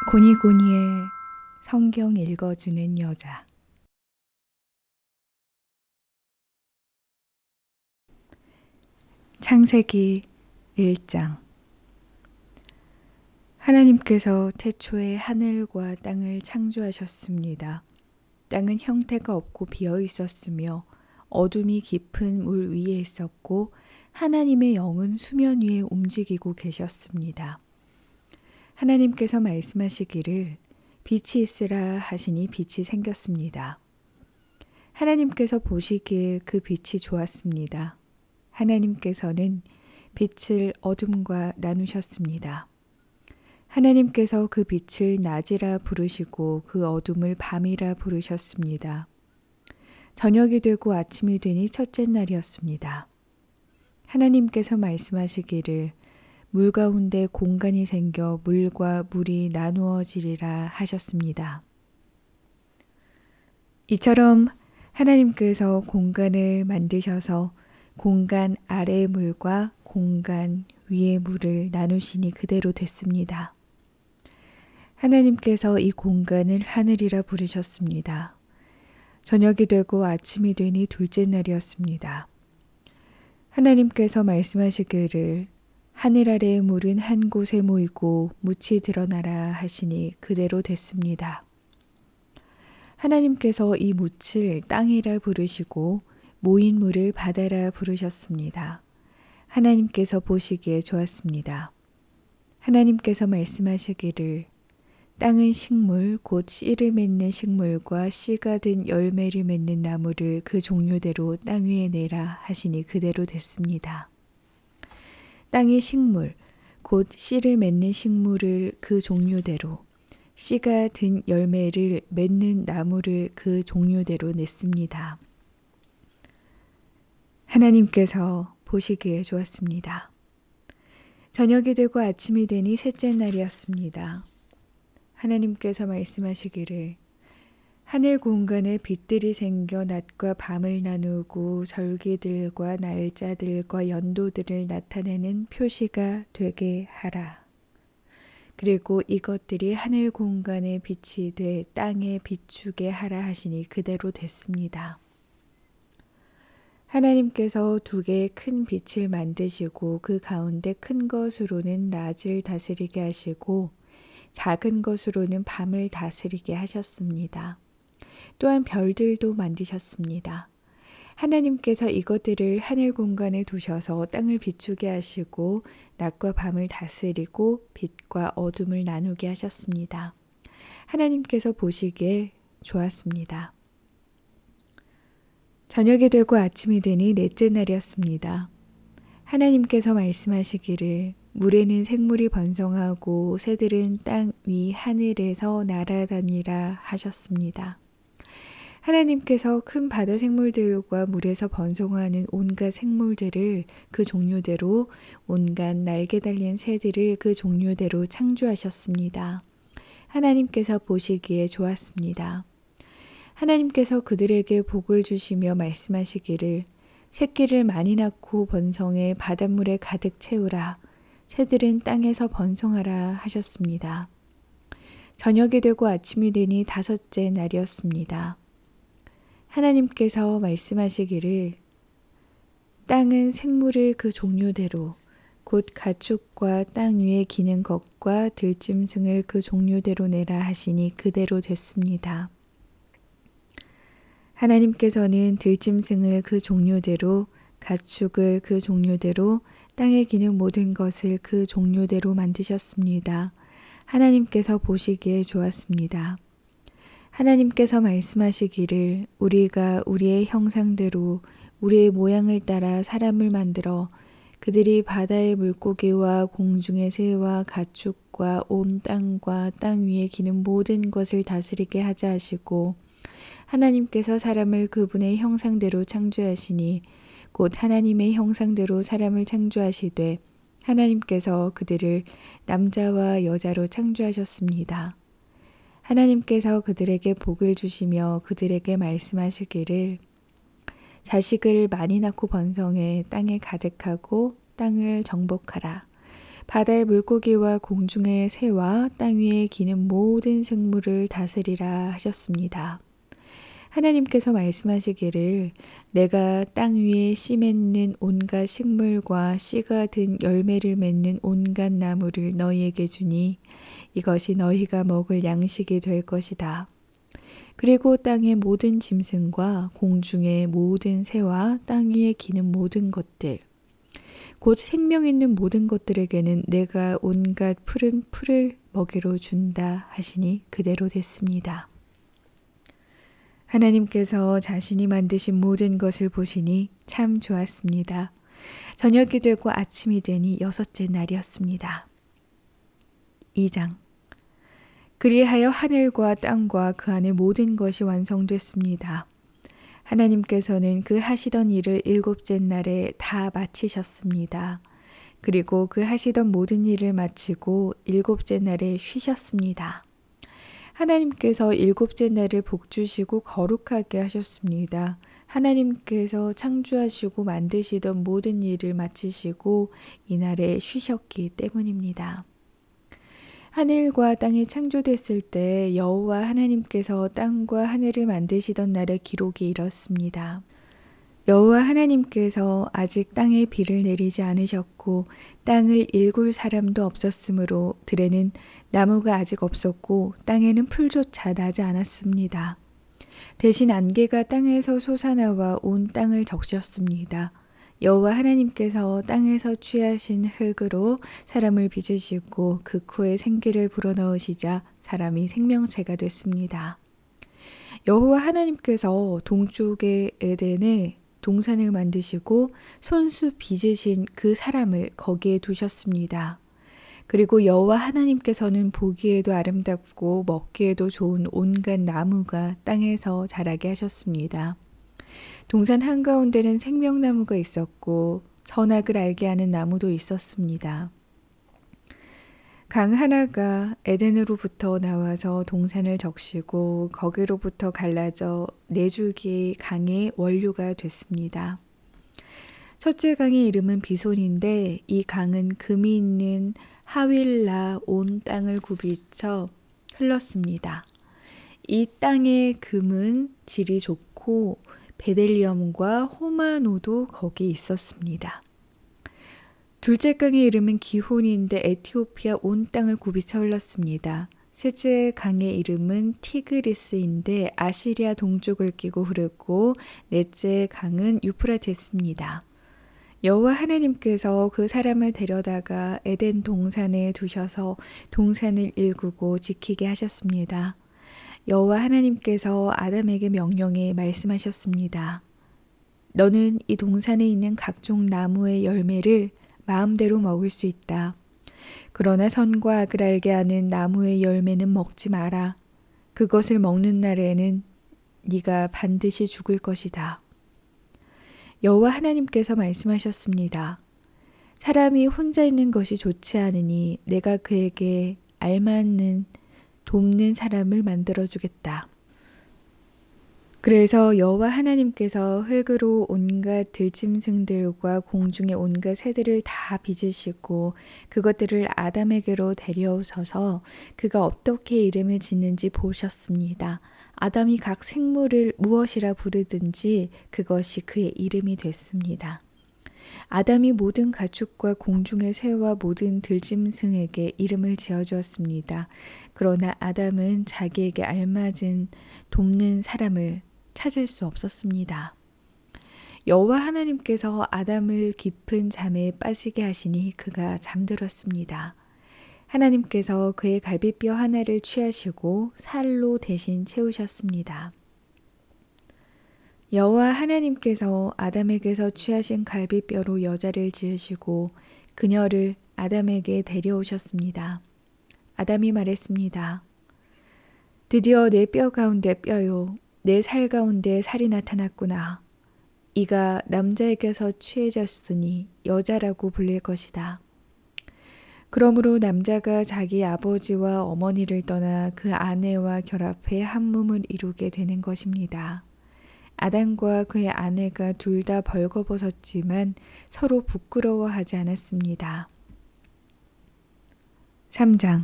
고니고니의 성경 읽어주는 여자. 창세기 1장. 하나님께서 태초에 하늘과 땅을 창조하셨습니다. 땅은 형태가 없고 비어 있었으며 어둠이 깊은 물 위에 있었고 하나님의 영은 수면 위에 움직이고 계셨습니다. 하나님께서 말씀하시기를 빛이 있으라 하시니 빛이 생겼습니다. 하나님께서 보시기에 그 빛이 좋았습니다. 하나님께서는 빛을 어둠과 나누셨습니다. 하나님께서 그 빛을 낮이라 부르시고 그 어둠을 밤이라 부르셨습니다. 저녁이 되고 아침이 되니 첫째 날이었습니다. 하나님께서 말씀하시기를 물 가운데 공간이 생겨 물과 물이 나누어지리라 하셨습니다. 이처럼 하나님께서 공간을 만드셔서 공간 아래의 물과 공간 위의 물을 나누시니 그대로 됐습니다. 하나님께서 이 공간을 하늘이라 부르셨습니다. 저녁이 되고 아침이 되니 둘째 날이었습니다. 하나님께서 말씀하시기를 하늘 아래의 물은 한 곳에 모이고 묻이 드러나라 하시니 그대로 됐습니다. 하나님께서 이 묻을 땅이라 부르시고 모인 물을 바다라 부르셨습니다. 하나님께서 보시기에 좋았습니다. 하나님께서 말씀하시기를 땅은 식물 곧 씨를 맺는 식물과 씨가 든 열매를 맺는 나무를 그 종류대로 땅 위에 내라 하시니 그대로 됐습니다. 땅의 식물 곧 씨를 맺는 식물을 그 종류대로 씨가 든 열매를 맺는 나무를 그 종류대로 냈습니다. 하나님께서 보시기에 좋았습니다. 저녁이 되고 아침이 되니 셋째 날이었습니다. 하나님께서 말씀하시기를 하늘 공간에 빛들이 생겨 낮과 밤을 나누고 절기들과 날짜들과 연도들을 나타내는 표시가 되게 하라. 그리고 이것들이 하늘 공간에 빛이 돼 땅에 비추게 하라 하시니 그대로 됐습니다. 하나님께서 두 개의 큰 빛을 만드시고 그 가운데 큰 것으로는 낮을 다스리게 하시고 작은 것으로는 밤을 다스리게 하셨습니다. 또한 별들도 만드셨습니다. 하나님께서 이것들을 하늘 공간에 두셔서 땅을 비추게 하시고 낮과 밤을 다스리고 빛과 어둠을 나누게 하셨습니다. 하나님께서 보시기에 좋았습니다. 저녁이 되고 아침이 되니 넷째 날이었습니다. 하나님께서 말씀하시기를 물에는 생물이 번성하고 새들은 땅 위 하늘에서 날아다니라 하셨습니다. 하나님께서 큰 바다 생물들과 물에서 번성하는 온갖 생물들을 그 종류대로 온갖 날개 달린 새들을 그 종류대로 창조하셨습니다. 하나님께서 보시기에 좋았습니다. 하나님께서 그들에게 복을 주시며 말씀하시기를 새끼를 많이 낳고 번성해 바닷물에 가득 채우라. 새들은 땅에서 번성하라 하셨습니다. 저녁이 되고 아침이 되니 다섯째 날이었습니다. 하나님께서 말씀하시기를 땅은 생물을 그 종류대로 곧 가축과 땅 위에 기는 것과 들짐승을 그 종류대로 내라 하시니 그대로 됐습니다. 하나님께서는 들짐승을 그 종류대로 가축을 그 종류대로 땅에 기는 모든 것을 그 종류대로 만드셨습니다. 하나님께서 보시기에 좋았습니다. 하나님께서 말씀하시기를 우리가 우리의 형상대로 우리의 모양을 따라 사람을 만들어 그들이 바다의 물고기와 공중의 새와 가축과 온 땅과 땅 위에 기는 모든 것을 다스리게 하자 하시고 하나님께서 사람을 그분의 형상대로 창조하시니 곧 하나님의 형상대로 사람을 창조하시되 하나님께서 그들을 남자와 여자로 창조하셨습니다. 하나님께서 그들에게 복을 주시며 그들에게 말씀하시기를 자식을 많이 낳고 번성해 땅에 가득하고 땅을 정복하라. 바다의 물고기와 공중의 새와 땅 위에 기는 모든 생물을 다스리라 하셨습니다. 하나님께서 말씀하시기를 내가 땅 위에 씨 맺는 온갖 식물과 씨가 든 열매를 맺는 온갖 나무를 너희에게 주니 이것이 너희가 먹을 양식이 될 것이다. 그리고 땅의 모든 짐승과 공중의 모든 새와 땅 위에 기는 모든 것들 곧 생명 있는 모든 것들에게는 내가 온갖 푸른 풀을 먹이로 준다 하시니 그대로 됐습니다. 하나님께서 자신이 만드신 모든 것을 보시니 참 좋았습니다. 저녁이 되고 아침이 되니 6째 날이었습니다. 2장 그리하여 하늘과 땅과 그 안에 모든 것이 완성됐습니다. 하나님께서는 그 하시던 일을 7째 날에 다 마치셨습니다. 그리고 그 하시던 모든 일을 마치고 7째 날에 쉬셨습니다. 하나님께서 7째 날을 복주시고 거룩하게 하셨습니다. 하나님께서 창조하시고 만드시던 모든 일을 마치시고 이날에 쉬셨기 때문입니다. 하늘과 땅이 창조됐을 때 여호와 하나님께서 땅과 하늘을 만드시던 날의 기록이 이렇습니다. 여호와 하나님께서 아직 땅에 비를 내리지 않으셨고 땅을 일굴 사람도 없었으므로 들에는 나무가 아직 없었고 땅에는 풀조차 나지 않았습니다. 대신 안개가 땅에서 솟아나와 온 땅을 적셨습니다. 여호와 하나님께서 땅에서 취하신 흙으로 사람을 빚으시고 그 코에 생기를 불어넣으시자 사람이 생명체가 됐습니다. 여호와 하나님께서 동쪽의 에덴에 동산을 만드시고 손수 빚으신 그 사람을 거기에 두셨습니다. 그리고 여호와 하나님께서는 보기에도 아름답고 먹기에도 좋은 온갖 나무가 땅에서 자라게 하셨습니다. 동산 한가운데는 생명나무가 있었고 선악을 알게 하는 나무도 있었습니다. 강 하나가 에덴으로부터 나와서 동산을 적시고 거기로부터 갈라져 4줄기 강의 원류가 됐습니다. 첫째 강의 이름은 비손인데 이 강은 금이 있는 하윌라 온 땅을 굽이쳐 흘렀습니다. 이 땅의 금은 질이 좋고 베델리엄과 호마노도 거기 있었습니다. 둘째 강의 이름은 기혼인데 에티오피아 온 땅을 굽이쳐 흘렀습니다. 셋째 강의 이름은 티그리스인데 아시리아 동쪽을 끼고 흐르고 넷째 강은 유프라테스입니다. 여호와 하나님께서 그 사람을 데려다가 에덴 동산에 두셔서 동산을 일구고 지키게 하셨습니다. 여호와 하나님께서 아담에게 명령해 말씀하셨습니다. 너는 이 동산에 있는 각종 나무의 열매를 마음대로 먹을 수 있다. 그러나 선과 악을 알게 하는 나무의 열매는 먹지 마라. 그것을 먹는 날에는 네가 반드시 죽을 것이다. 여호와 하나님께서 말씀하셨습니다. 사람이 혼자 있는 것이 좋지 않으니 내가 그에게 알맞는 돕는 사람을 만들어주겠다. 그래서 여호와 하나님께서 흙으로 온갖 들짐승들과 공중의 온갖 새들을 다 빚으시고 그것들을 아담에게로 데려오셔서 그가 어떻게 이름을 짓는지 보셨습니다. 아담이 각 생물을 무엇이라 부르든지 그것이 그의 이름이 됐습니다. 아담이 모든 가축과 공중의 새와 모든 들짐승에게 이름을 지어주었습니다. 그러나 아담은 자기에게 알맞은 돕는 사람을 찾을 수 없었습니다. 여호와 하나님께서 아담을 깊은 잠에 빠지게 하시니 그가 잠들었습니다. 하나님께서 그의 갈비뼈 하나를 취하시고 살로 대신 채우셨습니다. 여호와 하나님께서 아담에게서 취하신 갈비뼈로 여자를 지으시고 그녀를 아담에게 데려오셨습니다. 아담이 말했습니다. 드디어 내 뼈 가운데 뼈요, 내 살 가운데 살이 나타났구나. 이가 남자에게서 취해졌으니 여자라고 불릴 것이다. 그러므로 남자가 자기 아버지와 어머니를 떠나 그 아내와 결합해 한 몸을 이루게 되는 것입니다. 아담과 그의 아내가 둘 다 벌거벗었지만 서로 부끄러워하지 않았습니다. 3장.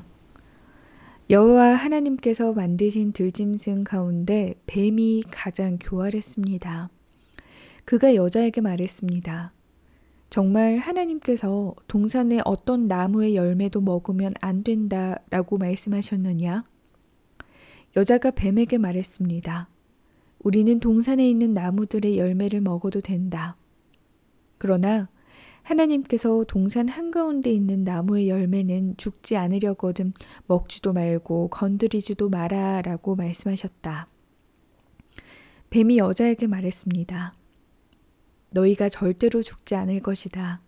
여호와 하나님께서 만드신 들짐승 가운데 뱀이 가장 교활했습니다. 그가 여자에게 말했습니다. 정말 하나님께서 동산의 어떤 나무의 열매도 먹으면 안 된다라고 말씀하셨느냐? 여자가 뱀에게 말했습니다. 우리는 동산에 있는 나무들의 열매를 먹어도 된다. 그러나 하나님께서 동산 한가운데 있는 나무의 열매는 죽지 않으려거든 먹지도 말고 건드리지도 마라 라고 말씀하셨다. 뱀이 여자에게 말했습니다. 너희가 절대로 죽지 않을 것이다.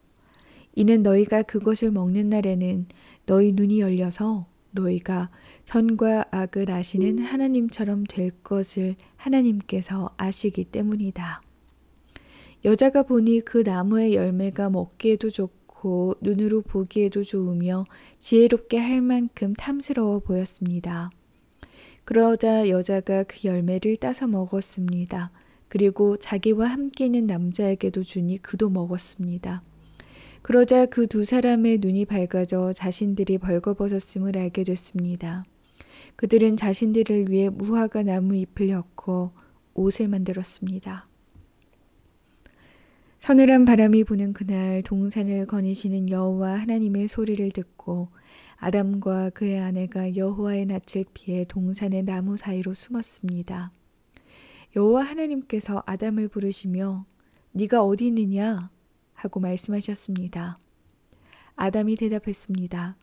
이는 너희가 그것을 먹는 날에는 너희 눈이 열려서 너희가 선과 악을 아시는 하나님처럼 될 것을 하나님께서 아시기 때문이다. 여자가 보니 그 나무의 열매가 먹기에도 좋고 눈으로 보기에도 좋으며 지혜롭게 할 만큼 탐스러워 보였습니다. 그러자 여자가 그 열매를 따서 먹었습니다. 그리고 자기와 함께 있는 남자에게도 주니 그도 먹었습니다. 그러자 그 두 사람의 눈이 밝아져 자신들이 벌거벗었음을 알게 됐습니다. 그들은 자신들을 위해 무화과 나무 잎을 엮어 옷을 만들었습니다. 서늘한 바람이 부는 그날 동산을 거니시는 여호와 하나님의 소리를 듣고 아담과 그의 아내가 여호와의 낯을 피해 동산의 나무 사이로 숨었습니다. 여호와 하나님께서 아담을 부르시며 네가 어디 있느냐 하고 말씀하셨습니다. 아담이 대답했습니다.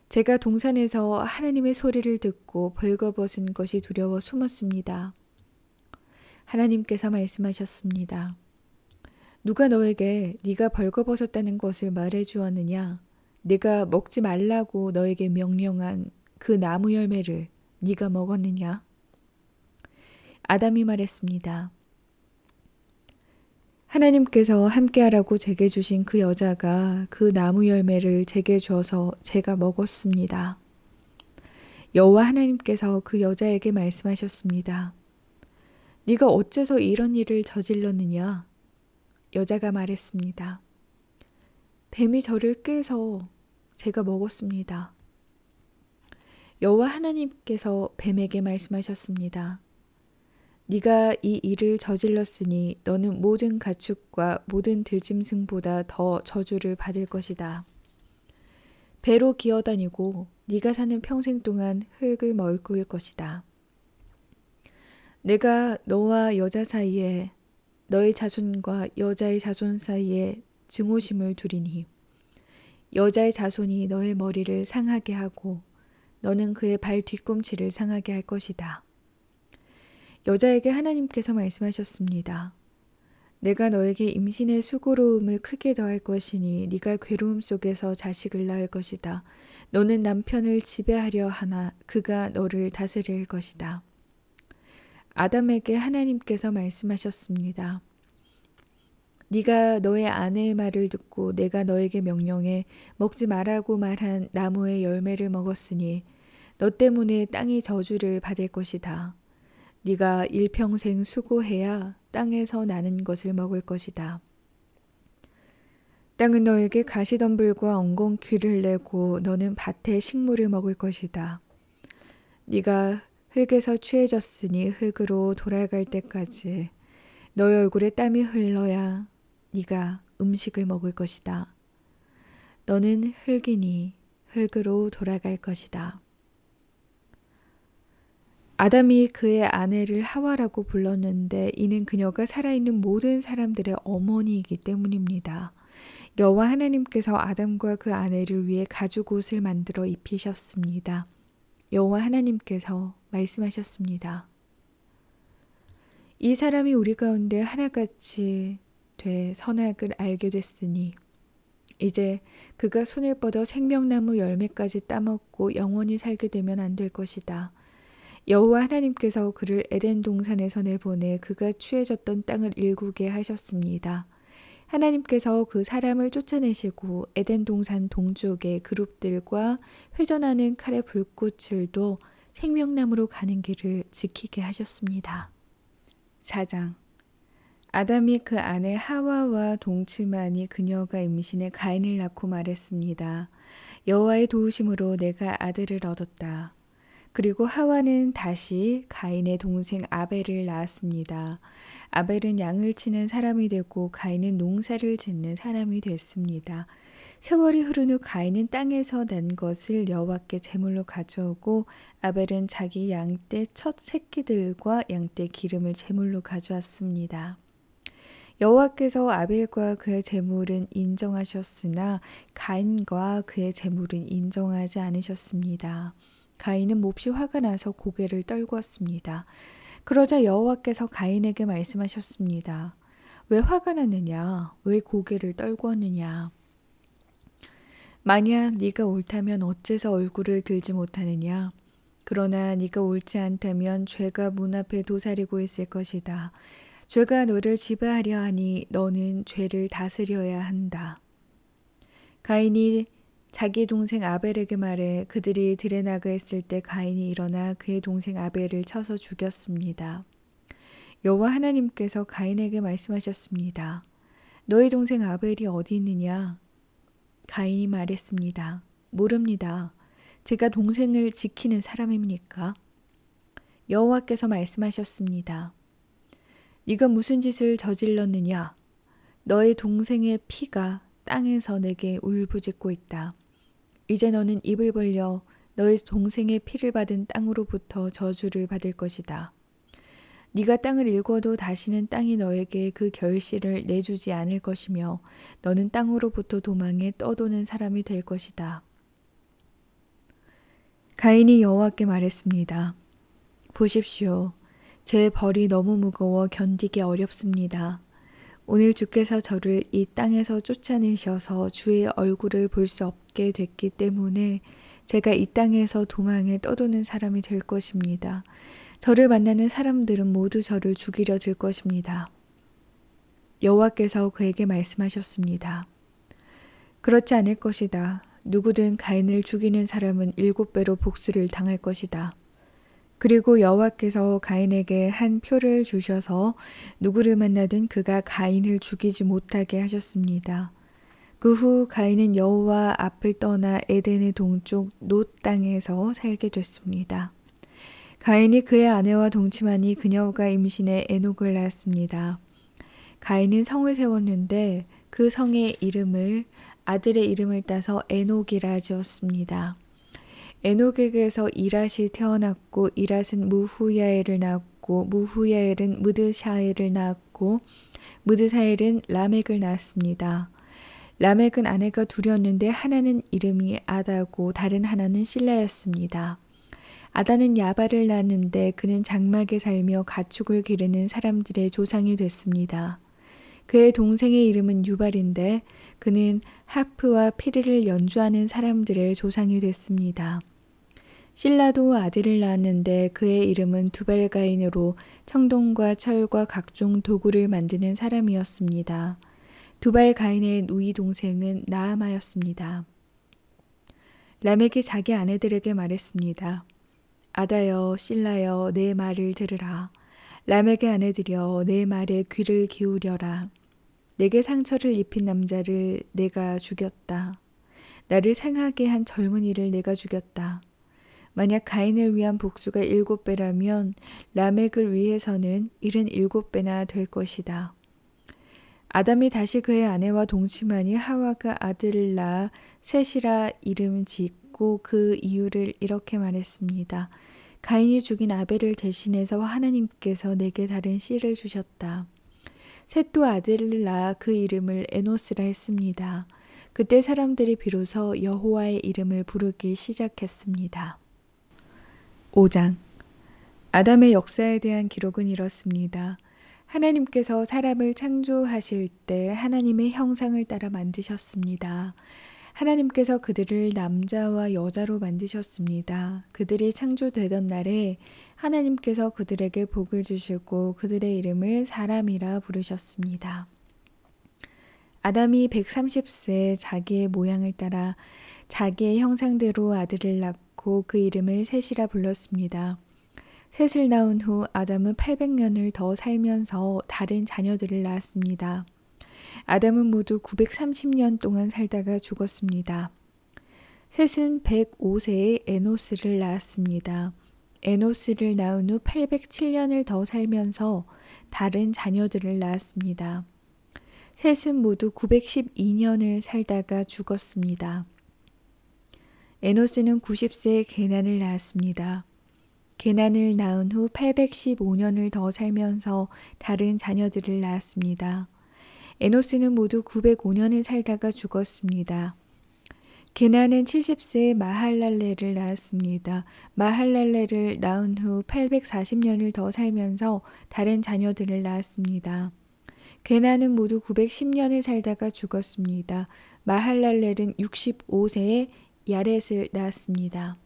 제가 동산에서 하나님의 소리를 듣고 벌거벗은 것이 두려워 숨었습니다. 하나님께서 말씀하셨습니다. 누가 너에게 네가 벌거벗었다는 것을 말해 주었느냐? 네가 먹지 말라고 너에게 명령한 그 나무 열매를 네가 먹었느냐? 아담이 말했습니다. 하나님께서 함께하라고 제게 주신 그 여자가 그 나무 열매를 제게 주어서 제가 먹었습니다. 여호와 하나님께서 그 여자에게 말씀하셨습니다. 네가 어째서 이런 일을 저질렀느냐? 여자가 말했습니다. 뱀이 저를 꾀서 제가 먹었습니다. 여호와 하나님께서 뱀에게 말씀하셨습니다. 네가 이 일을 저질렀으니 너는 모든 가축과 모든 들짐승보다 더 저주를 받을 것이다. 배로 기어다니고 네가 사는 평생 동안 흙을 머금을 것이다. 내가 너와 여자 사이에 너의 자손과 여자의 자손 사이에 증오심을 두리니 여자의 자손이 너의 머리를 상하게 하고 너는 그의 발 뒤꿈치를 상하게 할 것이다. 여자에게 하나님께서 말씀하셨습니다. 내가 너에게 임신의 수고로움을 크게 더할 것이니 네가 괴로움 속에서 자식을 낳을 것이다. 너는 남편을 지배하려 하나 그가 너를 다스릴 것이다. 아담에게 하나님께서 말씀하셨습니다. 네가 너의 아내의 말을 듣고 내가 너에게 명령해 먹지 말라고 말한 나무의 열매를 먹었으니 너 때문에 땅이 저주를 받을 것이다. 네가 일평생 수고해야 땅에서 나는 것을 먹을 것이다. 땅은 너에게 가시덤불과 엉겅퀴를 내고 너는 밭의 식물을 먹을 것이다. 네가 흙에서 취해졌으니 흙으로 돌아갈 때까지 너의 얼굴에 땀이 흘러야 네가 음식을 먹을 것이다. 너는 흙이니 흙으로 돌아갈 것이다. 아담이 그의 아내를 하와라고 불렀는데 이는 그녀가 살아있는 모든 사람들의 어머니이기 때문입니다. 여호와 하나님께서 아담과 그 아내를 위해 가죽옷을 만들어 입히셨습니다. 여호와 하나님께서 말씀하셨습니다. 이 사람이 우리 가운데 하나같이 돼 선악을 알게 됐으니 이제 그가 손을 뻗어 생명나무 열매까지 따먹고 영원히 살게 되면 안 될 것이다. 여호와 하나님께서 그를 에덴 동산에서 내보내 그가 취해졌던 땅을 일구게 하셨습니다. 하나님께서 그 사람을 쫓아내시고 에덴 동산 동쪽의 그룹들과 회전하는 칼의 불꽃을도 생명나무로 가는 길을 지키게 하셨습니다. 4장. 아담이 그 아내 하와와 동침하니 그녀가 임신해 가인을 낳고 말했습니다. 여호와의 도우심으로 내가 아들을 얻었다. 그리고 하와는 다시 가인의 동생 아벨을 낳았습니다. 아벨은 양을 치는 사람이 되고 가인은 농사를 짓는 사람이 됐습니다. 세월이 흐른 후 가인은 땅에서 난 것을 여호와께 제물로 가져오고 아벨은 자기 양떼 첫 새끼들과 양떼 기름을 제물로 가져왔습니다. 여호와께서 아벨과 그의 제물은 인정하셨으나 가인과 그의 제물은 인정하지 않으셨습니다. 가인은 몹시 화가 나서 고개를 떨구었습니다. 그러자 여호와께서 가인에게 말씀하셨습니다. 왜 화가 났느냐? 왜 고개를 떨구었느냐? 만약 네가 옳다면 어째서 얼굴을 들지 못하느냐? 그러나 네가 옳지 않다면 죄가 문 앞에 도사리고 있을 것이다. 죄가 너를 지배하려 하니 너는 죄를 다스려야 한다. 가인이 자기 동생 아벨에게 말해 그들이 들에 나가 있을 때 가인이 일어나 그의 동생 아벨을 쳐서 죽였습니다. 여호와 하나님께서 가인에게 말씀하셨습니다. 너의 동생 아벨이 어디 있느냐? 가인이 말했습니다. 모릅니다. 제가 동생을 지키는 사람입니까? 여호와께서 말씀하셨습니다. 네가 무슨 짓을 저질렀느냐? 너의 동생의 피가 땅에서 내게 울부짖고 있다. 이제 너는 입을 벌려 너의 동생의 피를 받은 땅으로부터 저주를 받을 것이다. 네가 땅을 일궈도 다시는 땅이 너에게 그 결실을 내주지 않을 것이며 너는 땅으로부터 도망해 떠도는 사람이 될 것이다. 가인이 여호와께 말했습니다. 보십시오. 제 벌이 너무 무거워 견디기 어렵습니다. 오늘 주께서 저를 이 땅에서 쫓아내셔서 주의 얼굴을 볼 수 없게 됐기 때문에 제가 이 땅에서 도망해 떠도는 사람이 될 것입니다. 저를 만나는 사람들은 모두 저를 죽이려 들 것입니다. 여호와께서 그에게 말씀하셨습니다. 그렇지 않을 것이다. 누구든 가인을 죽이는 사람은 7배로 복수를 당할 것이다. 그리고 여호와께서 가인에게 한 표를 주셔서 누구를 만나든 그가 가인을 죽이지 못하게 하셨습니다. 그 후 가인은 여호와 앞을 떠나 에덴의 동쪽 놋 땅에서 살게 됐습니다. 가인이 그의 아내와 동침하니 그녀가 임신해 에녹을 낳았습니다. 가인은 성을 세웠는데 그 성의 이름을 아들의 이름을 따서 에녹이라 지었습니다. 에녹에게서 이랏이 태어났고 이랏은 무후야엘을 낳았고 무후야엘은 무드샤엘을 낳았고 무드사엘은 라멕을 낳았습니다. 라멕은 아내가 둘이었는데 하나는 이름이 아다고 다른 하나는 실라였습니다. 아다는 야발을 낳았는데 그는 장막에 살며 가축을 기르는 사람들의 조상이 됐습니다. 그의 동생의 이름은 유발인데 그는 하프와 피리를 연주하는 사람들의 조상이 됐습니다. 실라도 아들을 낳았는데 그의 이름은 두발가인으로 청동과 철과 각종 도구를 만드는 사람이었습니다. 두발가인의 누이 동생은 나아마였습니다. 라멕이 자기 아내들에게 말했습니다. 아다여 실라여 내 말을 들으라. 라멕의 아내들여 내 말에 귀를 기울여라. 내게 상처를 입힌 남자를 내가 죽였다. 나를 상하게 한 젊은이를 내가 죽였다. 만약 가인을 위한 복수가 7배라면 라멕을 위해서는 77배나 될 것이다. 아담이 다시 그의 아내와 동침하니 하와가 아들을 낳아 셋이라 이름 짓고 그 이유를 이렇게 말했습니다. 가인이 죽인 아벨을 대신해서 하나님께서 내게 다른 씨를 주셨다. 셋도 아들을 낳아 그 이름을 에노스라 했습니다. 그때 사람들이 비로소 여호와의 이름을 부르기 시작했습니다. 5장 아담의 역사에 대한 기록은 이렇습니다. 하나님께서 사람을 창조하실 때 하나님의 형상을 따라 만드셨습니다. 하나님께서 그들을 남자와 여자로 만드셨습니다. 그들이 창조되던 날에 하나님께서 그들에게 복을 주시고 그들의 이름을 사람이라 부르셨습니다. 아담이 130세 자기의 모양을 따라 자기의 형상대로 아들을 낳고 그 이름을 셋이라 불렀습니다. 셋을 낳은 후 아담은 800년을 더 살면서 다른 자녀들을 낳았습니다. 아담은 모두 930년 동안 살다가 죽었습니다. 셋은 105세에 에노스를 낳았습니다. 에노스를 낳은 후 807년을 더 살면서 다른 자녀들을 낳았습니다. 셋은 모두 912년을 살다가 죽었습니다. 에노스는 90세에 게난을 낳았습니다. 게난을 낳은 후 815년을 더 살면서 다른 자녀들을 낳았습니다. 에노스는 모두 905년을 살다가 죽었습니다. 게난은 70세에 마할랄레를 낳았습니다. 마할랄레를 낳은 후 840년을 더 살면서 다른 자녀들을 낳았습니다. 게난은 모두 910년을 살다가 죽었습니다. 마할랄렐은 65세에 야렛을 낳았습니다.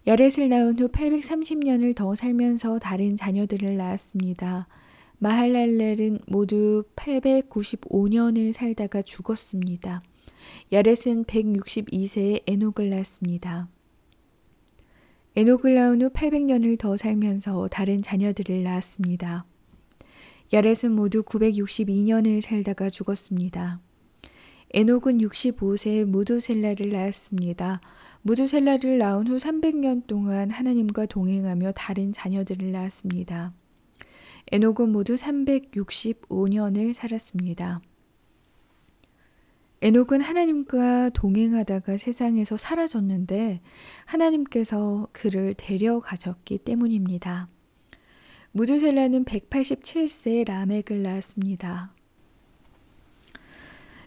야렛을 낳은 후 830년을 더 살면서 다른 자녀들을 낳았습니다. 마할랄렐은 모두 895년을 살다가 죽었습니다. 야렛은 162세에 에녹을 낳았습니다. 에녹을 낳은 후 800년을 더 살면서 다른 자녀들을 낳았습니다. 야렛은 모두 962년을 살다가 죽었습니다. 에녹은 65세에 무두셀라를 낳았습니다. 무두셀라를 낳은 후 300년 동안 하나님과 동행하며 다른 자녀들을 낳았습니다. 에녹은 모두 365년을 살았습니다. 에녹은 하나님과 동행하다가 세상에서 사라졌는데 하나님께서 그를 데려가셨기 때문입니다. 무두셀라는 187세에 라멕을 낳았습니다.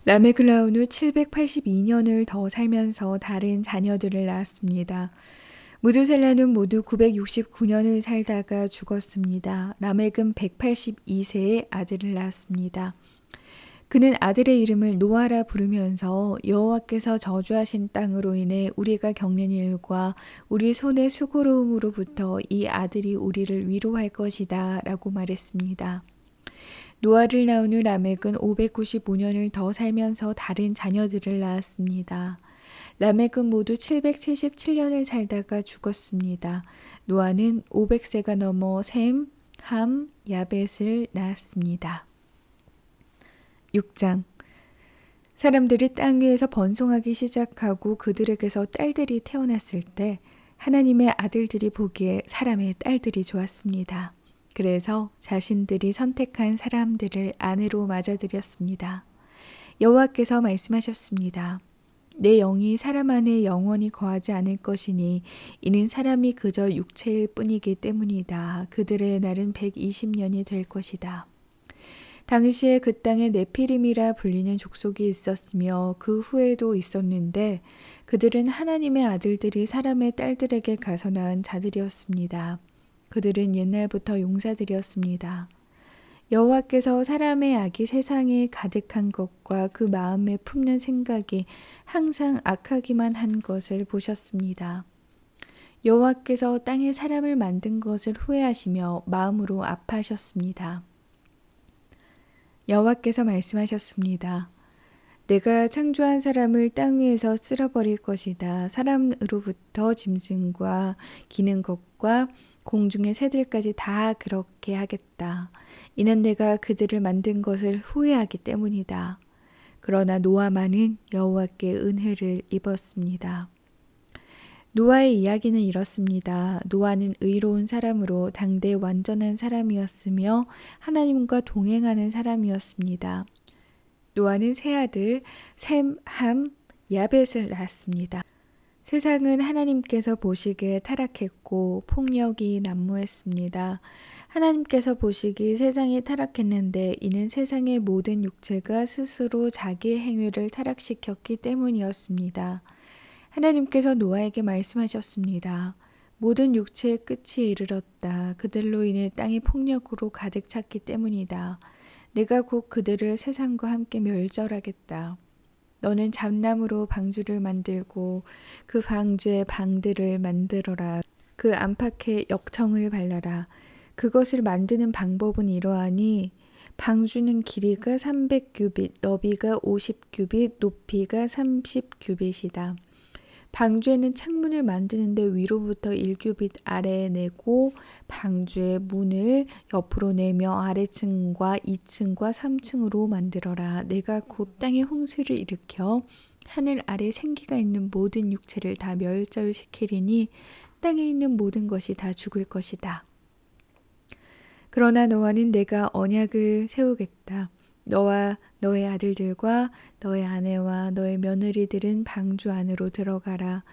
라멕을 낳은 후 782년을 더 살면서 다른 자녀들을 낳았습니다. 무두셀라는 모두 969년을 살다가 죽었습니다. 라멕은 182세에 아들을 낳았습니다. 그는 아들의 이름을 노아라 부르면서 여호와께서 저주하신 땅으로 인해 우리가 겪는 일과 우리 손의 수고로움으로부터 이 아들이 우리를 위로할 것이다 라고 말했습니다. 노아를 낳은 후 라멕은 595년을 더 살면서 다른 자녀들을 낳았습니다. 라멕은 모두 777년을 살다가 죽었습니다. 노아는 500세가 넘어 셈, 함, 야벳을 낳았습니다. 6장. 사람들이 땅 위에서 번성하기 시작하고 그들에게서 딸들이 태어났을 때 하나님의 아들들이 보기에 사람의 딸들이 좋았습니다. 그래서 자신들이 선택한 사람들을 아내로 맞아들였습니다. 여호와께서 말씀하셨습니다. 내 영이 사람 안에 영원히 거하지 않을 것이니 이는 사람이 그저 육체일 뿐이기 때문이다. 그들의 날은 120년이 될 것이다. 당시에 그 땅에 네피림이라 불리는 족속이 있었으며 그 후에도 있었는데 그들은 하나님의 아들들이 사람의 딸들에게 가서 낳은 자들이었습니다. 그들은 옛날부터 용사들이었습니다. 여호와께서 사람의 악이 세상에 가득한 것과 그 마음에 품는 생각이 항상 악하기만 한 것을 보셨습니다. 여호와께서 땅에 사람을 만든 것을 후회하시며 마음으로 아파하셨습니다. 여호와께서 말씀하셨습니다. 내가 창조한 사람을 땅 위에서 쓸어버릴 것이다. 사람으로부터 짐승과 기는 것과 공중의 새들까지 다 그렇게 하겠다. 이는 내가 그들을 만든 것을 후회하기 때문이다. 그러나 노아만은 여호와께 은혜를 입었습니다. 노아의 이야기는 이렇습니다. 노아는 의로운 사람으로 당대 완전한 사람이었으며 하나님과 동행하는 사람이었습니다. 노아는 세 아들 셈, 함, 야벳을 낳았습니다. 세상은 하나님께서 보시기에 타락했고 폭력이 난무했습니다. 하나님께서 보시기 세상이 타락했는데 이는 세상의 모든 육체가 스스로 자기 행위를 타락시켰기 때문이었습니다. 하나님께서 노아에게 말씀하셨습니다. 모든 육체의 끝이 이르렀다. 그들로 인해 땅이 폭력으로 가득 찼기 때문이다. 내가 곧 그들을 세상과 함께 멸절하겠다. 너는 잣나무로 방주를 만들고 그 방주에 방들을 만들어라. 그 안팎에 역청을 발라라. 그것을 만드는 방법은 이러하니 방주는 길이가 300규빗, 너비가 50규빗, 높이가 30규빗이다. 방주에는 창문을 만드는데 위로부터 1규빗 아래에 내고 방주의 문을 옆으로 내며 아래층과 2층과 3층으로 만들어라. 내가 곧 땅에 홍수를 일으켜 하늘 아래 생기가 있는 모든 육체를 다 멸절시키리니 땅에 있는 모든 것이 다 죽을 것이다. 그러나 너와는 내가 언약을 세우겠다. 너와 너의 아들들과 너의 아내와 너의 며느리들은 방주 안으로 들어가라.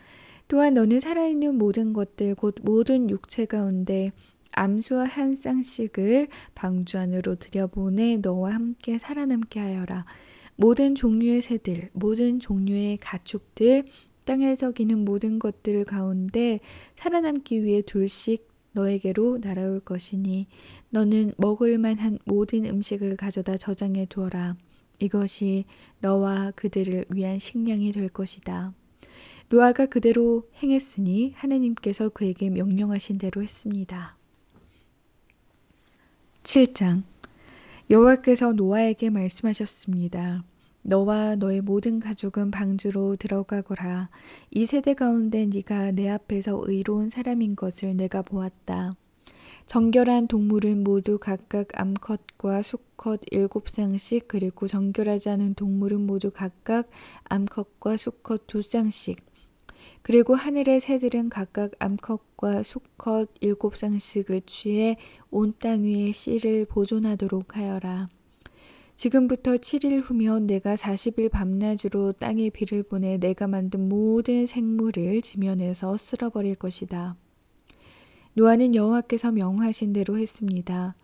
또한 너는 살아있는 모든 것들 곧 모든 육체 가운데 암수와 한 쌍씩을 방주 안으로 들여보내 너와 함께 살아남게 하여라. 모든 종류의 새들, 모든 종류의 가축들, 땅에서 기는 모든 것들 가운데 살아남기 위해 둘씩 너에게로 날아올 것이니 너는 먹을 만한 모든 음식을 가져다 저장해 두어라. 이것이 너와 그들을 위한 식량이 될 것이다. 노아가 그대로 행했으니 하나님께서 그에게 명령하신 대로 했습니다. 7장 여호와께서 노아에게 말씀하셨습니다. 너와 너의 모든 가족은 방주로 들어가거라. 이 세대 가운데 네가 내 앞에서 의로운 사람인 것을 내가 보았다. 정결한 동물은 모두 각각 암컷과 수컷 7쌍씩 그리고 정결하지 않은 동물은 모두 각각 암컷과 수컷 2쌍씩 그리고 하늘의 새들은 각각 암컷과 수컷 7쌍씩을 취해 온 땅 위에 씨를 보존하도록 하여라. 지금부터 7일 후면 내가 40일 밤낮으로 땅에 비를 보내 내가 만든 모든 생물을 지면에서 쓸어버릴 것이다. 노아는 여호와께서 명하신 대로 했습니다.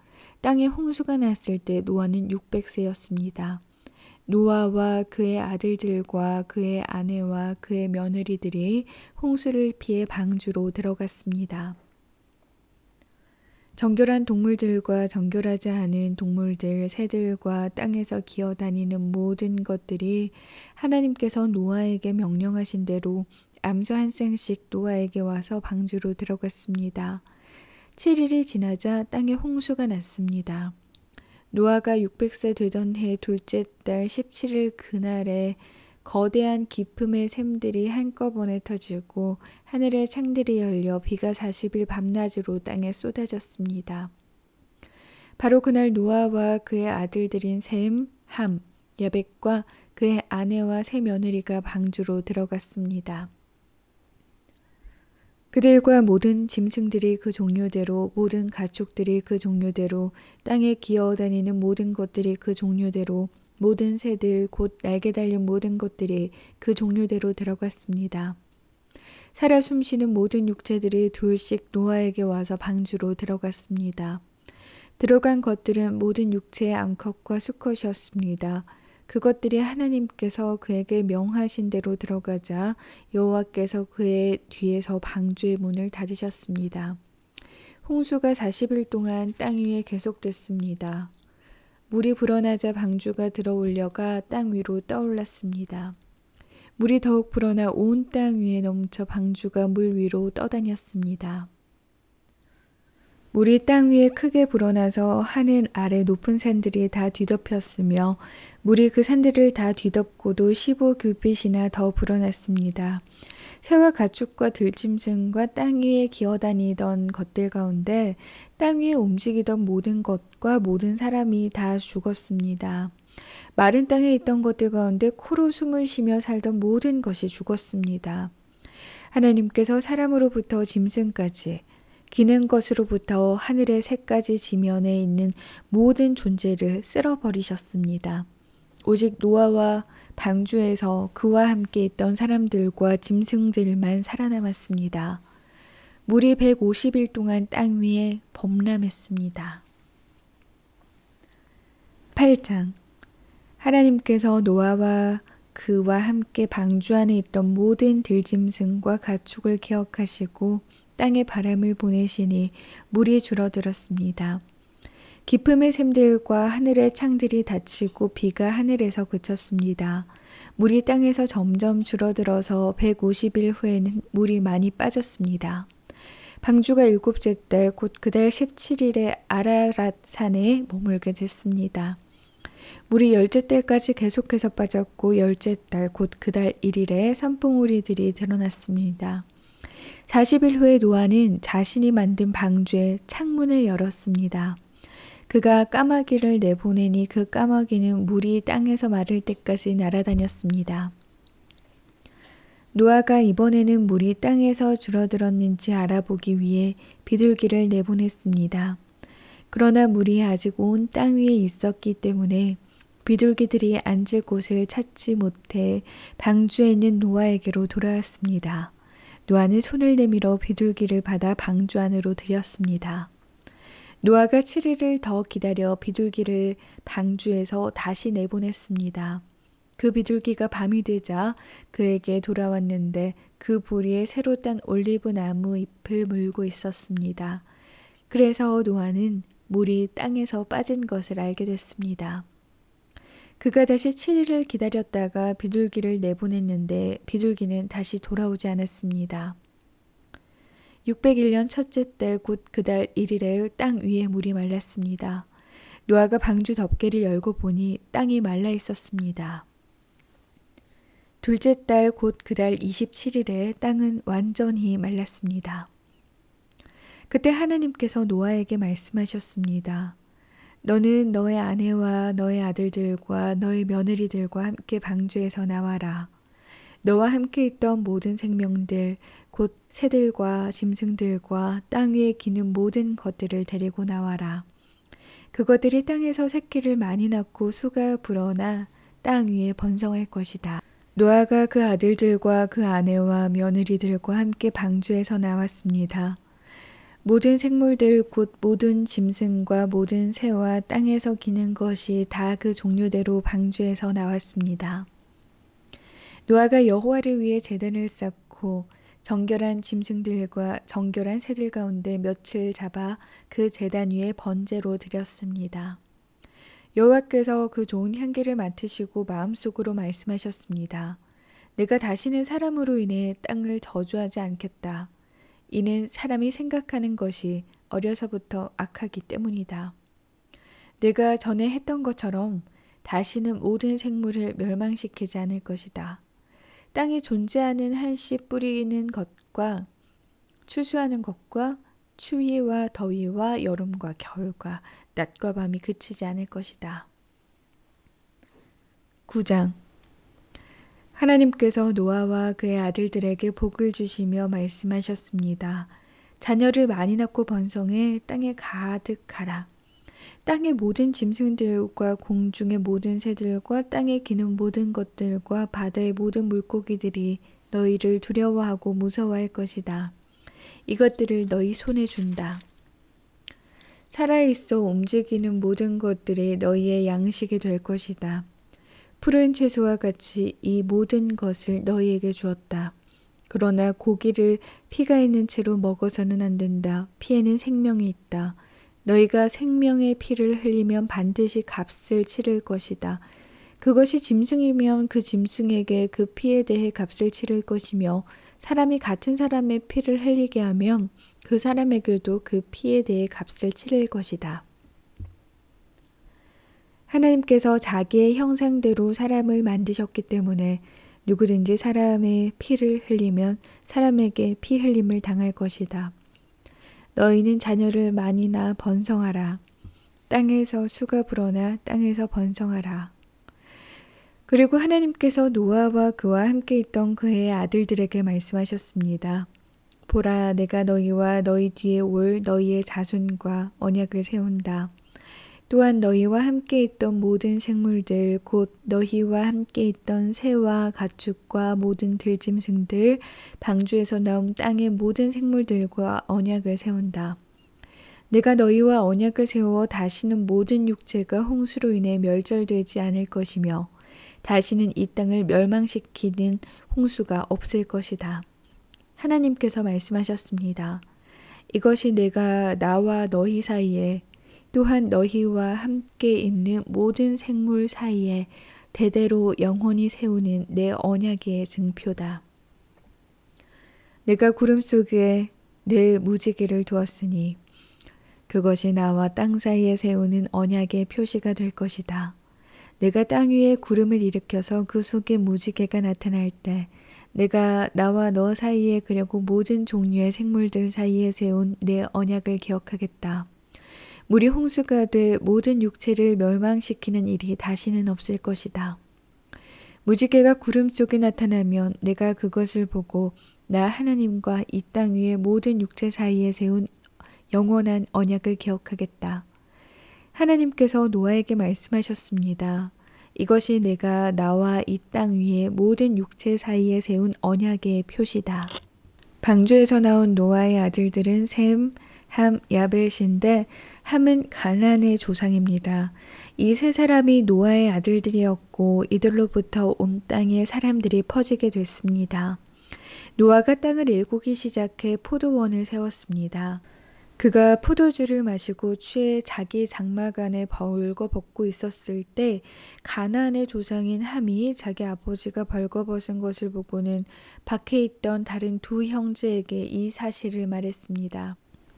땅에 홍수가 났을 때 노아는 600세였습니다. 노아와 그의 아들들과 그의 아내와 그의 며느리들이 홍수를 피해 방주로 들어갔습니다. 정결한 동물들과 정결하지 않은 동물들, 새들과 땅에서 기어다니는 모든 것들이 하나님께서 노아에게 명령하신 대로 암수 한 쌍씩 노아에게 와서 방주로 들어갔습니다. 7일이 지나자 땅에 홍수가 났습니다. 노아가 600세 되던 해 둘째 달 17일 그날에 거대한 기품의 샘들이 한꺼번에 터지고 하늘의 창들이 열려 비가 40일 밤낮으로 땅에 쏟아졌습니다. 바로 그날 노아와 그의 아들들인 셈, 함, 야벳과 그의 아내와 세 며느리가 방주로 들어갔습니다. 그들과 모든 짐승들이 그 종류대로 모든 가축들이 그 종류대로 땅에 기어다니는 모든 것들이 그 종류대로 모든 새들 곧 날개 달린 모든 것들이 그 종류대로 들어갔습니다. 살아 숨쉬는 모든 육체들이 둘씩 노아에게 와서 방주로 들어갔습니다. 들어간 것들은 모든 육체의 암컷과 수컷이었습니다. 그것들이 하나님께서 그에게 명하신 대로 들어가자 여호와께서 그의 뒤에서 방주의 문을 닫으셨습니다. 홍수가 40일 동안 땅 위에 계속됐습니다. 물이 불어나자 방주가 들어올려가 땅 위로 떠올랐습니다. 물이 더욱 불어나 온 땅 위에 넘쳐 방주가 물 위로 떠다녔습니다. 물이 땅 위에 크게 불어나서 하늘 아래 높은 산들이 다 뒤덮였으며 물이 그 산들을 다 뒤덮고도 15규빗이나 더 불어났습니다. 새와 가축과 들짐승과 땅 위에 기어다니던 것들 가운데 땅 위에 움직이던 모든 것과 모든 사람이 다 죽었습니다. 마른 땅에 있던 것들 가운데 코로 숨을 쉬며 살던 모든 것이 죽었습니다. 하나님께서 사람으로부터 짐승까지 기는 것으로부터 하늘의 새까지 지면에 있는 모든 존재를 쓸어버리셨습니다. 오직 노아와 방주에서 그와 함께 있던 사람들과 짐승들만 살아남았습니다. 물이 150일 동안 땅 위에 범람했습니다. 8장 하나님께서 노아와 그와 함께 방주 안에 있던 모든 들짐승과 가축을 기억하시고 땅에 바람을 보내시니 물이 줄어들었습니다. 깊음의 샘들과 하늘의 창들이 닫히고 비가 하늘에서 그쳤습니다. 물이 땅에서 점점 줄어들어서 150일 후에는 물이 많이 빠졌습니다. 방주가 7째 달 곧 그달 17일에 아라랏 산에 머물게 됐습니다. 물이 10째 달까지 계속해서 빠졌고 10째 달 곧 그달 1일에 산봉우리들이 드러났습니다. 40일 후에 노아는 자신이 만든 방주의 창문을 열었습니다. 그가 까마귀를 내보내니 그 까마귀는 물이 땅에서 마를 때까지 날아다녔습니다. 노아가 이번에는 물이 땅에서 줄어들었는지 알아보기 위해 비둘기를 내보냈습니다. 그러나 물이 아직 온 땅 위에 있었기 때문에 비둘기들이 앉을 곳을 찾지 못해 방주에 있는 노아에게로 돌아왔습니다. 노아는 손을 내밀어 비둘기를 받아 방주 안으로 들였습니다. 노아가 7일을 더 기다려 비둘기를 방주에서 다시 내보냈습니다. 그 비둘기가 밤이 되자 그에게 돌아왔는데 그 보리에 새로 딴 올리브 나무 잎을 물고 있었습니다. 그래서 노아는 물이 땅에서 빠진 것을 알게 됐습니다. 그가 다시 7일을 기다렸다가 비둘기를 내보냈는데 비둘기는 다시 돌아오지 않았습니다. 601년 첫째 달 곧 그달 1일에 땅 위에 물이 말랐습니다. 노아가 방주 덮개를 열고 보니 땅이 말라 있었습니다. 둘째 달 곧 그달 27일에 땅은 완전히 말랐습니다. 그때 하나님께서 노아에게 말씀하셨습니다. 너는 너의 아내와 너의 아들들과 너의 며느리들과 함께 방주에서 나와라. 너와 함께 있던 모든 생명들, 곧 새들과 짐승들과 땅 위에 기는 모든 것들을 데리고 나와라. 그것들이 땅에서 새끼를 많이 낳고 수가 불어나 땅 위에 번성할 것이다. 노아가 그 아들들과 그 아내와 며느리들과 함께 방주에서 나왔습니다. 모든 생물들 곧 모든 짐승과 모든 새와 땅에서 기는 것이 다 그 종류대로 방주에서 나왔습니다. 노아가 여호와를 위해 제단을 쌓고 정결한 짐승들과 정결한 새들 가운데 몇을 잡아 그 제단 위에 번제로 드렸습니다. 여호와께서 그 좋은 향기를 맡으시고 마음속으로 말씀하셨습니다. 내가 다시는 사람으로 인해 땅을 저주하지 않겠다. 이는 사람이 생각하는 것이 어려서부터 악하기 때문이다. 내가 전에 했던 것처럼 다시는 모든 생물을 멸망시키지 않을 것이다. 땅에 존재하는 한씨 뿌리는 것과 추수하는 것과 추위와 더위와 여름과 겨울과 낮과 밤이 그치지 않을 것이다. 9장 하나님께서 노아와 그의 아들들에게 복을 주시며 말씀하셨습니다. 자녀를 많이 낳고 번성해 땅에 가득하라. 땅의 모든 짐승들과 공중의 모든 새들과 땅에 기는 모든 것들과 바다의 모든 물고기들이 너희를 두려워하고 무서워할 것이다. 이것들을 너희 손에 준다. 살아있어 움직이는 모든 것들이 너희의 양식이 될 것이다. 푸른 채소와 같이 이 모든 것을 너희에게 주었다. 그러나 고기를 피가 있는 채로 먹어서는 안 된다. 피에는 생명이 있다. 너희가 생명의 피를 흘리면 반드시 값을 치를 것이다. 그것이 짐승이면 그 짐승에게 그 피에 대해 값을 치를 것이며 사람이 같은 사람의 피를 흘리게 하면 그 사람에게도 그 피에 대해 값을 치를 것이다. 하나님께서 자기의 형상대로 사람을 만드셨기 때문에 누구든지 사람의 피를 흘리면 사람에게 피 흘림을 당할 것이다. 너희는 자녀를 많이 낳아 번성하라. 땅에서 수가 불어나 땅에서 번성하라. 그리고 하나님께서 노아와 그와 함께 있던 그의 아들들에게 말씀하셨습니다. 보라, 내가 너희와 너희 뒤에 올 너희의 자손과 언약을 세운다. 또한 너희와 함께 있던 모든 생물들 곧 너희와 함께 있던 새와 가축과 모든 들짐승들 방주에서 나온 땅의 모든 생물들과 언약을 세운다. 내가 너희와 언약을 세워 다시는 모든 육체가 홍수로 인해 멸절되지 않을 것이며 다시는 이 땅을 멸망시키는 홍수가 없을 것이다. 하나님께서 말씀하셨습니다. 이것이 내가 나와 너희 사이에 또한 너희와 함께 있는 모든 생물 사이에 대대로 영원히 세우는 내 언약의 증표다. 내가 구름 속에 내 무지개를 두었으니 그것이 나와 땅 사이에 세우는 언약의 표시가 될 것이다. 내가 땅 위에 구름을 일으켜서 그 속에 무지개가 나타날 때 내가 나와 너 사이에 그리고 모든 종류의 생물들 사이에 세운 내 언약을 기억하겠다. 물이 홍수가 돼 모든 육체를 멸망시키는 일이 다시는 없을 것이다. 무지개가 구름 속에 나타나면 내가 그것을 보고 나 하나님과 이 땅 위의 모든 육체 사이에 세운 영원한 언약을 기억하겠다. 하나님께서 노아에게 말씀하셨습니다. 이것이 내가 나와 이 땅 위의 모든 육체 사이에 세운 언약의 표시다. 방주에서 나온 노아의 아들들은 셈, 함, 야벳인데 함은 가나안의 조상입니다. 이 세 사람이 노아의 아들들이었고 이들로부터 온 땅에 사람들이 퍼지게 됐습니다. 노아가 땅을 일구기 시작해 포도원을 세웠습니다. 그가 포도주를 마시고 취해 자기 장막 안에 벌거벗고 있었을 때 가나안의 조상인 함이 자기 아버지가 벌거벗은 것을 보고는 밖에 있던 다른 두 형제에게 이 사실을 말했습니다.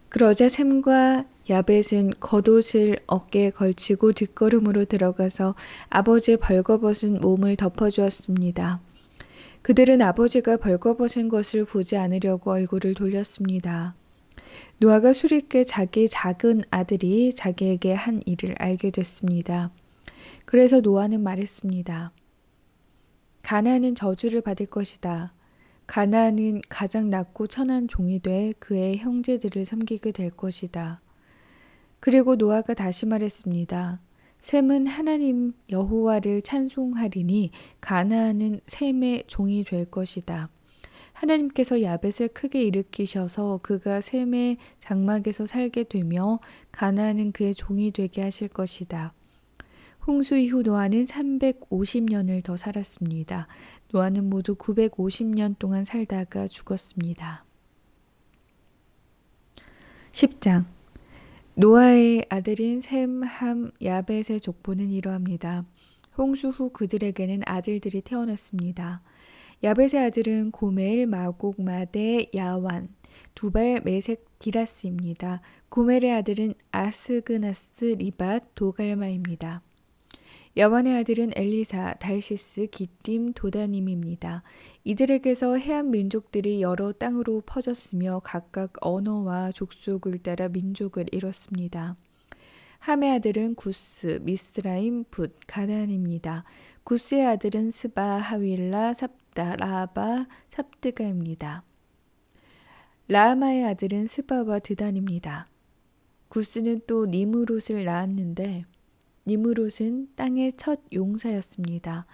그러자 셈과 야벳은 겉옷을 어깨에 걸치고 뒷걸음으로 들어가서 아버지의 벌거벗은 몸을 덮어주었습니다. 그들은 아버지가 벌거벗은 것을 보지 않으려고 얼굴을 돌렸습니다. 노아가 술있게 자기 작은 아들이 자기에게 한 일을 알게 됐습니다. 그래서 노아는 말했습니다. 가나안은 저주를 받을 것이다. 가나안은 가장 낮고 천한 종이 돼 그의 형제들을 섬기게 될 것이다. 그리고 노아가 다시 말했습니다. 셈은 하나님 여호와를 찬송하리니 가나안은 셈의 종이 될 것이다. 하나님께서 야벳을 크게 일으키셔서 그가 셈의 장막에서 살게 되며 가나안은 그의 종이 되게 하실 것이다. 홍수 이후 노아는 350년을 더 살았습니다. 노아는 모두 950년 동안 살다가 죽었습니다. 10장 노아의 아들인 셈, 함, 야벳의 족보는 이러합니다. 홍수 후 그들에게는 아들들이 태어났습니다. 야벳의 아들은 고멜, 마곡, 마대, 야완, 두발, 메색, 디라스입니다. 고멜의 아들은 아스그나스, 리밧, 도갈마입니다. 야완의 아들은 엘리사, 달시스, 기띔, 도다님입니다. 이들에게서 해안 민족들이 여러 땅으로 퍼졌으며 각각 언어와 족속을 따라 민족을 이뤘습니다. 함의 아들은 구스, 미스라임, 붓, 가나안입니다. 구스의 아들은 스바, 하윌라, 삽다, 라바, 삽드가입니다. 라마의 아들은 스바와 드단입니다. 구스는 또 니므롯을 낳았는데 니므롯은 땅의 첫 용사였습니다.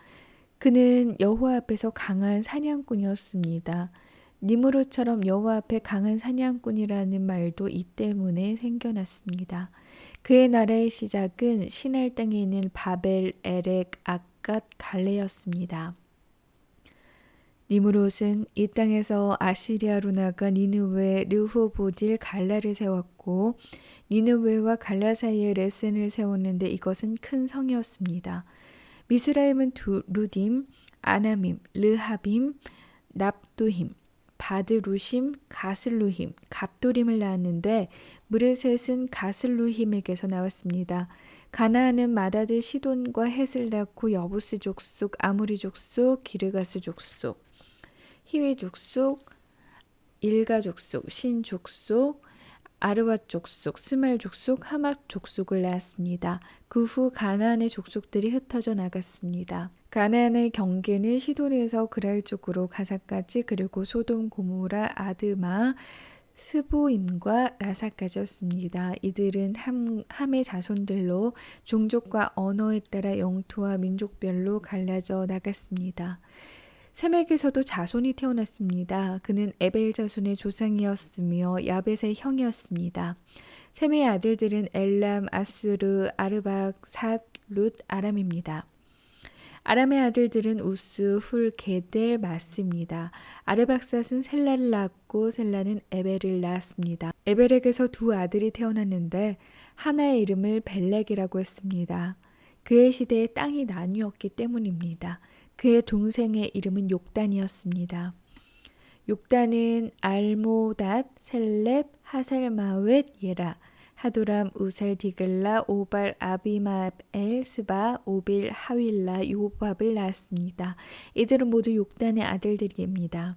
그는 여호와 앞에서 강한 사냥꾼이었습니다. 니므롯처럼 여호와 앞에 강한 사냥꾼이라는 말도 이 때문에 생겨났습니다. 그의 나라의 시작은 시날 땅에 있는 바벨, 에렉, 아갓, 갈레였습니다. 니므롯은 이 땅에서 아시리아로 나가 니느웨, 르호보딜, 갈라를 세웠고 니느웨와 갈라 사이에 레센을 세웠는데 이것은 큰 성이었습니다. 미스라임은 루딤, 아나밈, 르하빔, 납두힘, 바드루심, 가슬루힘, 갑도림을 낳았는데 무레셋은 가슬루힘에게서 나왔습니다. 가나안은 맏아들 시돈과 헷을 낳고 여부스 족속, 아무리 족속, 기르가스 족속, 히위 족속, 일가 족속, 신 족속, 아르와 족속, 스말 족속, 하맛 족속을 낳았습니다. 그 후 가나안의 족속들이 흩어져 나갔습니다. 가나안의 경계는 시돈에서 그랄 쪽으로 가사까지 그리고 소돔, 고모라, 아드마, 스보임과 라사까지였습니다. 이들은 함의 자손들로 종족과 언어에 따라 영토와 민족별로 갈라져 나갔습니다. 셈에게서도 자손이 태어났습니다. 그는 에벨 자손의 조상이었으며 야벳의 형이었습니다. 셈의 아들들은 엘람, 아수르, 아르박, 삿, 룻, 아람입니다. 아람의 아들들은 우스, 훌, 게델, 마스입니다. 아르박삿은 셀라를 낳았고 셀라는 에벨을 낳았습니다. 에벨에게서 두 아들이 태어났는데 하나의 이름을 벨렉이라고 했습니다. 그의 시대에 땅이 나뉘었기 때문입니다. 그의 동생의 이름은 욕단이었습니다. 욕단은 알모닷, 셀렙, 하살마웻, 예라, 하도람, 우살, 디글라, 오발, 아비마엘, 스바, 오빌, 하윌라, 요밥을 낳았습니다. 이들은 모두 욕단의 아들들입니다.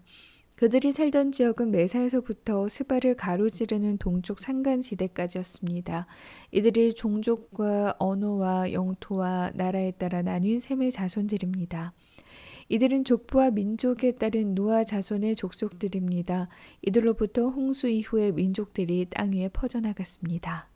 그들이 살던 지역은 메사에서부터 스바를 가로지르는 동쪽 산간지대까지였습니다. 이들이 종족과 언어와 영토와 나라에 따라 나뉜 셈의 자손들입니다. 이들은 족보와 민족에 따른 노아 자손의 족속들입니다. 이들로부터 홍수 이후의 민족들이 땅 위에 퍼져나갔습니다.